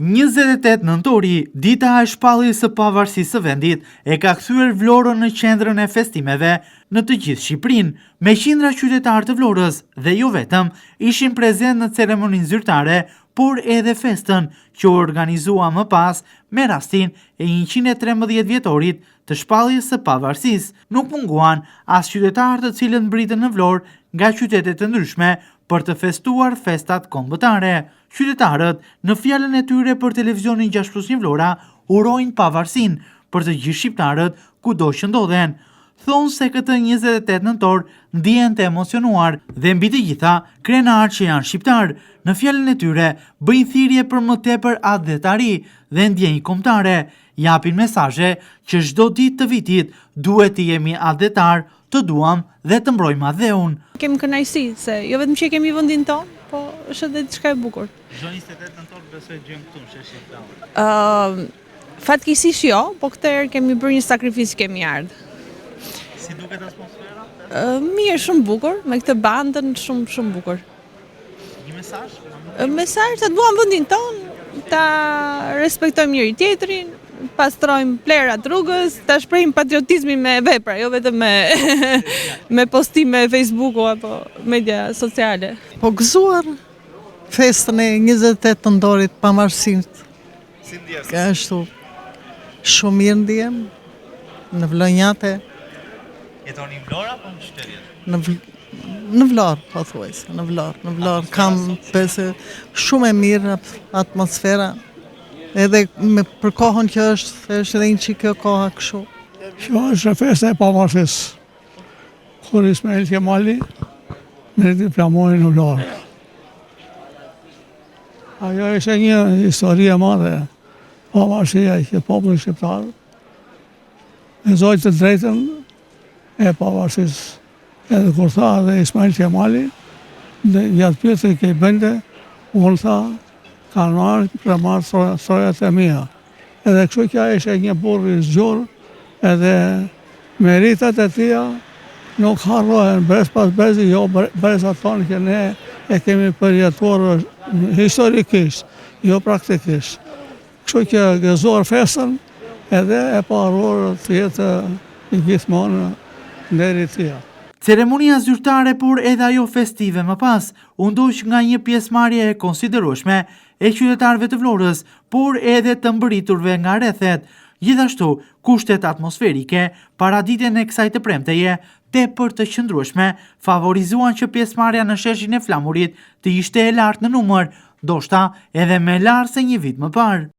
28 nëntori, dita e shpalljes së pavarësisë së vendit, e ka kthyer Vlorën në qendrën e festimeve në të gjithë Shqipërinë. Me qindra qytetarë të Vlorës dhe jo vetëm ishin prezent në ceremoninë zyrtare, por edhe festën që u organizua më pas me rastin e 113 vjetorit të shpalljes së pavarësisë. Nuk munguan as qytetarë të cilët mbritën në Vlorë nga qytete të ndryshme për të festuar festat kombëtare. Qytetarët, në fjalën e tyre për televizionin 6+1 Vlora, urojnë pavarësinë për të gjithë shqiptarët kudo që ndodhen. Thonë se këtë 28 nëntor ndihen të emocionuar dhe mbi të gjitha krenar që janë shqiptar. Në fjalën e tyre bëjnë thirrje për më tepër adhetari dhe ndjenjë kombëtare. Japin mesazhe që çdo ditë të vitit duhet të jemi adhetar, të duam dhe të mbrojmë adheun. Kemi kënaqësi se jo vetëm që kemi vendin tonë, po është edhe diçka e bukur. Çdo 28 nëntor besoj gjejmë këtu në sheshin tonë. Fatkeqësisht jo, po këtë herë kemi bërë një sakrificë, kemi ardhur. Si duket atmosfera? Mirë, shumë bukur, me këtë bandën shumë bukur. Një mesazh? Mesazh të duam vendin tonë, ta respektojmë njëri tjetrin, pastrojmë plerat rrugës, ta shprehim patriotizmin me vepra, jo vetëm me postime Facebooku apo media sociale. Po gëzuar festën e 28 nëntorit pavarësisë. Si ndjes? Ka ashtu shumë mirë ndjem në Vlonjate. Jetoni në Vlorë apo në qytet? Në Vlorë, pothuajse, në Vlorë kam besë shumë e mirë atmosfera. Edhe për kohën që është edhe një çik kjo koha kështu. Kjo është festa e pavarësisë. Kur Ismail Kemali merrti flamurin në Vlorë. Ajo është një histori e madhe, pavarësia që populli shqiptar e zoi të drejtën e pavarësisë. Edhe kur tha dhe Ismail Kemali, dhe gjatë pjesës që i bënte, unë tha, kanë marrë për marrë trojat e mia. Edhe kështu që ai ishte një burr i zgjuar, edhe meritat e tija nuk harrohen brez pas brezi, jo brezat tonë që ne e kemi përjetuar historikisht, jo praktikisht. Kështu që gëzuar festën edhe e paruar të jetë gjithmonë deri tija. Ceremonia zyrtare, por edhe ajo festive më pas, u ndoq nga një pjesëmarrje e konsiderueshme e qytetarëve të Vlorës, por edhe të mbëriturve nga rrethet. Gjithashtu, kushtet atmosferike, paraditjen e kësaj të premteje, tepër të qëndrueshme, favorizuan që pjesëmarrja në sheshin e flamurit të ishte e lartë në numër, ndoshta edhe më lartë se një vit më parë.